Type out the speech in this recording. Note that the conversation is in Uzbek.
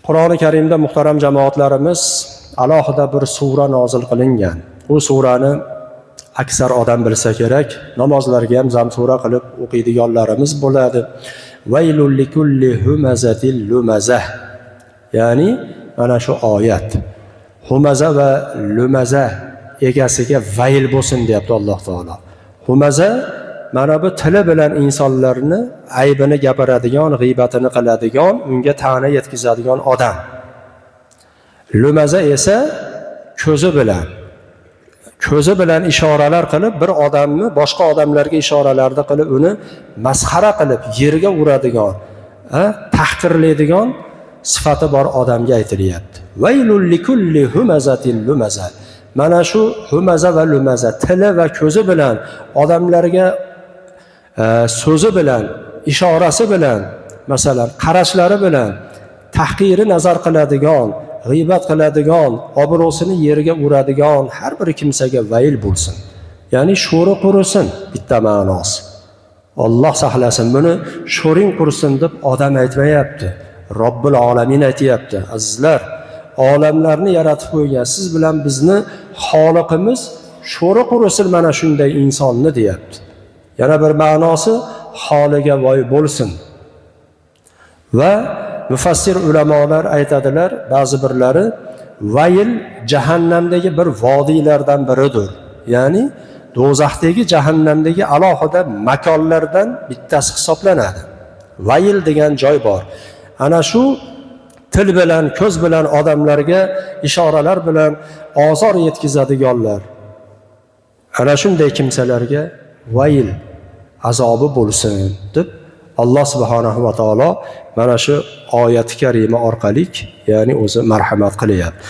Qur'oni Karimda muhtaram jamoatlarimiz alohida bir sura nozil qilingan. Bu surani aksar odam bilsa kerak, namozlarga ham zamsura qilib o'qiydiganlarimiz bo'ladi. Vaylul likulli humazatil lumazah. Ya'ni mana shu oyat. Humaza va lumaza egasiga vayl bo'lsin deyapti Alloh taolo. Humaza mana bu tili bilan insonlarni aybini gapiradigan, g'iybatini qiladigan, unga ta'na yetkazadigan odam. Lumaza esa ko'zi bilan ishoralar qilib, bir odamni boshqa odamlarga ishoralarda qilib, uni masxara qilib, yerga uradigan, tahqirlaydigan sifati bor odamga aytilyapti. Vaylul likulli humazatil lumaza. Mana shu humaza va lumaza tili va ko'zi bilan odamlarga so'zi bilan, ishorasi bilan, masalan, qarashlari bilan tahqiri nazar qiladigan, g'iybat qiladigan, obro'sini yerga uradigan har bir kimsaga vayl bo'lsin. Ya'ni sho'ri qurisin bitta ma'nosi. Alloh saqlasin, buni sho'ring qursin deb odam aytmayapti. Robbil olamin aytayapti. Azizlar, olamlarni yaratib qo'ygan siz bilan bizni Xoliqimiz sho'ri qurisin mana shunday insonni deyapti. Yana bir ma'nosi holiga voy bo'lsin. Va mufassir ulamolar aytadilar, ba'zi birlari vayl jahannamdagi bir vodiylardan biridir. Ya'ni do'zaxdagi jahannamdagi alohida makonlardan bittasi hisoblanadi. Vayl degan joy bor. Ana shu til bilan, ko'z bilan odamlarga ishoralar bilan ozor yetkazadiganlar. Ana shunday kimsalarga vayl azobi bo'lsin deb Alloh subhanahu va taolo mana shu oyati karima orqali, ya'ni o'zi marhamat qilyapti.